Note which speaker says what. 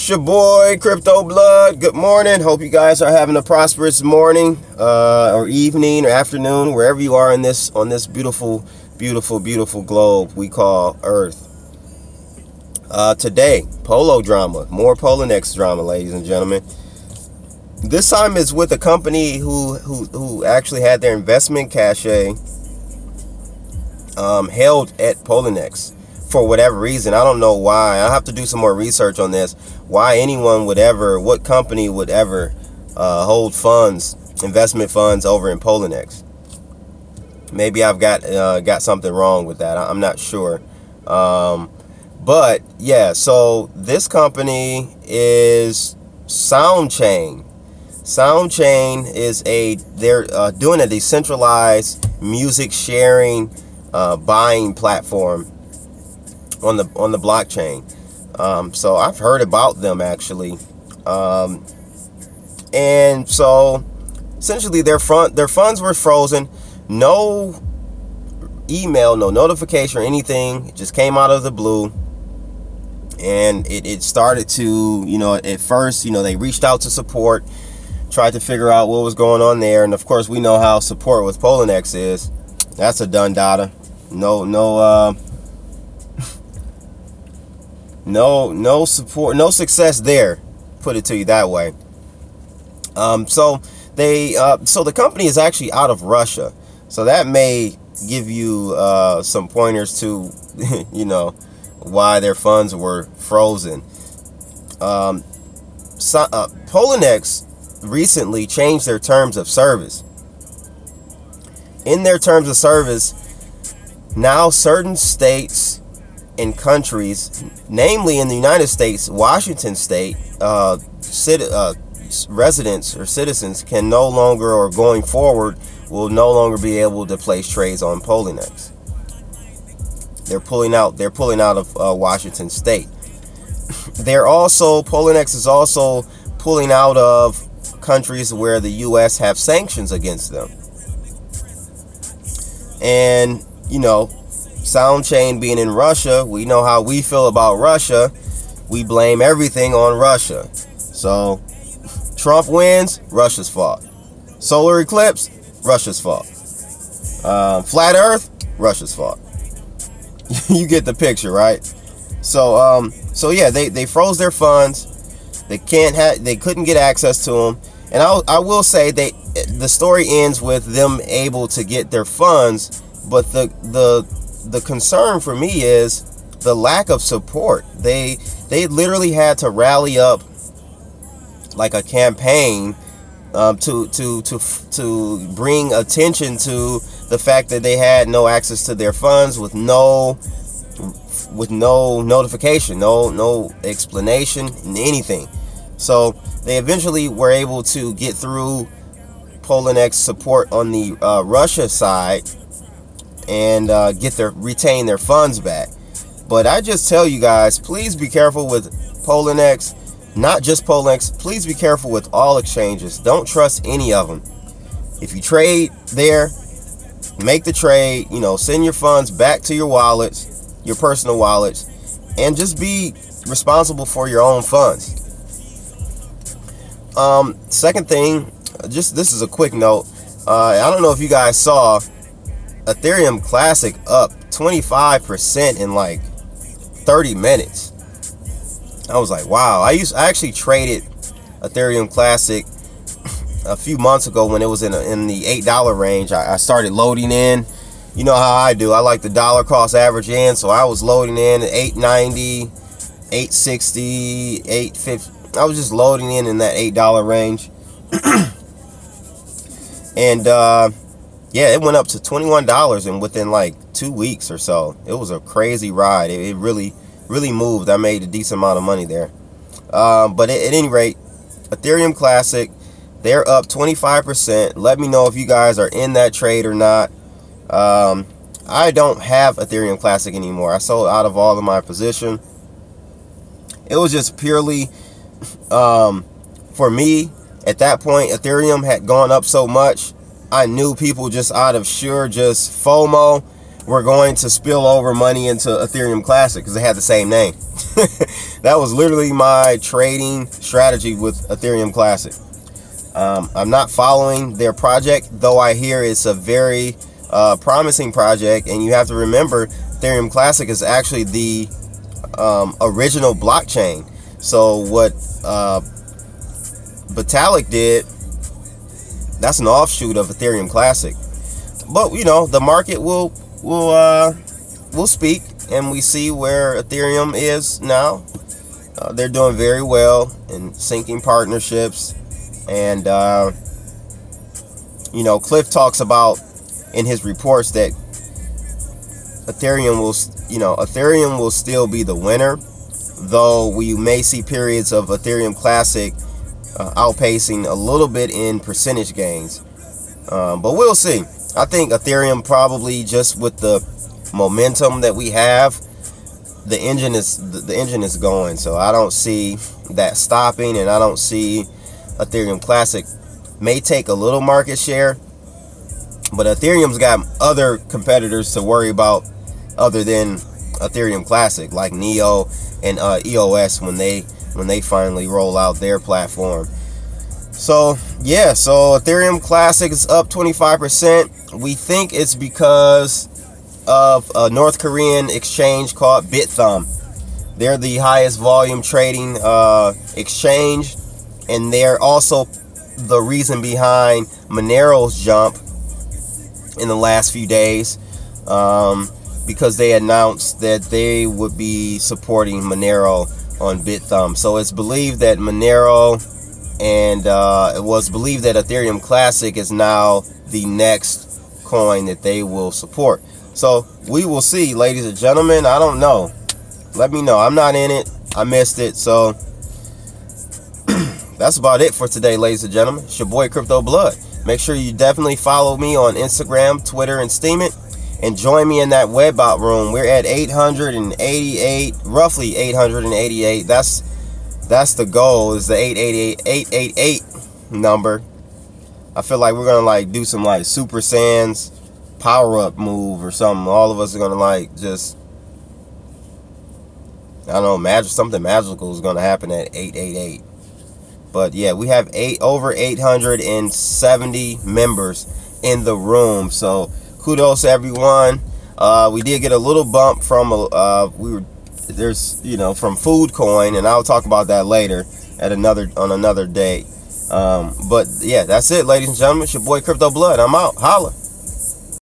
Speaker 1: It's your boy Crypto Blood. Good morning. Hope you guys are having a prosperous morning, or evening, or afternoon, wherever you are on this beautiful, beautiful, beautiful globe we call Earth. Today, polo drama, more Poloniex drama, ladies and gentlemen. This time is with a company who actually had their investment cache held at Poloniex. For whatever reason, I don't know why. I'll have to do some more research on this. Why anyone would ever, what company would ever hold funds, investment funds over in Poloniex. Maybe I've got something wrong with that. I'm not sure. But yeah, so this company is Soundchain. Soundchain is they're doing a decentralized music sharing buying platform on the blockchain. So I've heard about them actually, and so essentially their funds were frozen. No email, no notification or anything. It just came out of the blue, and it started to, at first, they reached out to support, tried to figure out what was going on there, and of course we know how support with Poloniex is. That's a done data. No support, no success there, put it to you that way. So the company is actually out of Russia, so that may give you some pointers to why their funds were frozen. Poloniex recently changed their terms of service. In their terms of service, now certain states and countries, namely in the United States, Washington State, residents or citizens can no longer, or going forward, will no longer be able to place trades on Poloniex. They're pulling out of Washington State. Poloniex is also pulling out of countries where the US have sanctions against them. And Soundchain being in Russia, we know how we feel about Russia. We blame everything on Russia. So Trump wins, Russia's fault. Solar eclipse, Russia's fault. Flat Earth, Russia's fault. You get the picture, right? So yeah, they froze their funds. They couldn't get access to them. And I will say the story ends with them able to get their funds, but the concern for me is the lack of support. They literally had to rally up like a campaign to bring attention to the fact that they had no access to their funds, with no notification, no explanation, anything. So they eventually were able to get through Poloniex support on the Russia side and retain their funds back. But I just tell you guys, please be careful with Poloniex. Not just Poloniex, please be careful with all exchanges. Don't trust any of them. If you trade there, make the trade, send your funds back to your wallets, your personal wallets, and just be responsible for your own funds. Second thing, this is a quick note. I don't know if you guys saw Ethereum Classic up 25% in like 30 minutes. I was like, wow. I actually traded Ethereum Classic a few months ago when it was in the $8 range. I started loading in. You know how I do. I like the dollar cost average in, so I was loading in at $8.90, $8.60, $8.50. I was just loading in that $8 range. And yeah, it went up to $21 and within like 2 weeks or so. It was a crazy ride. It really moved. I made a decent amount of money there. But at any rate, Ethereum Classic, they're up 25%. Let me know if you guys are in that trade or not. I don't have Ethereum Classic anymore. I sold out of all of my position. It was just purely for me. At that point, Ethereum had gone up so much, I knew people just out of just FOMO were going to spill over money into Ethereum Classic because they had the same name. That was literally my trading strategy with Ethereum Classic. I'm not following their project, though I hear it's a very promising project. And you have to remember, Ethereum Classic is actually the original blockchain. So what Vitalik did, that's an offshoot of Ethereum Classic. But you know, the market will speak, and we see where Ethereum is now. They're doing very well in syncing partnerships, and you know, Clif talks about in his reports that Ethereum will still be the winner, though we may see periods of Ethereum Classic outpacing a little bit in percentage gains, but we'll see. I think Ethereum probably, just with the momentum that we have, the engine is going. So I don't see that stopping, and I don't see Ethereum Classic may take a little market share, but Ethereum's got other competitors to worry about other than Ethereum Classic, like Neo and EOS when they finally roll out their platform. So yeah, so Ethereum Classic is up 25%. We think it's because of a North Korean exchange called Bithumb. They're the highest volume trading exchange, and they're also the reason behind Monero's jump in the last few days, because they announced that they would be supporting Monero on Bithumb. So it's believed that Monero, and it was believed that Ethereum Classic is now the next coin that they will support. So we will see, ladies and gentlemen. I don't know. Let me know. I'm not in it. I missed it. So that's about it for today, ladies and gentlemen. It's your boy Crypto Blood. Make sure you definitely follow me on Instagram, Twitter, and Steam it, and join me in that Webbot room. We're at 888, roughly 888. That's the goal, is the 888 number. I feel like we're gonna like do some like Super Sans power up move or something. All of us are gonna like just, I don't know, something magical is gonna happen at 888. But yeah, we have over 870 members in the room. So kudos everyone. We did get a little bump from from Food Coin, and I'll talk about that later on another day. But yeah, that's it, ladies and gentlemen. It's your boy Crypto Blood. I'm out. Holla.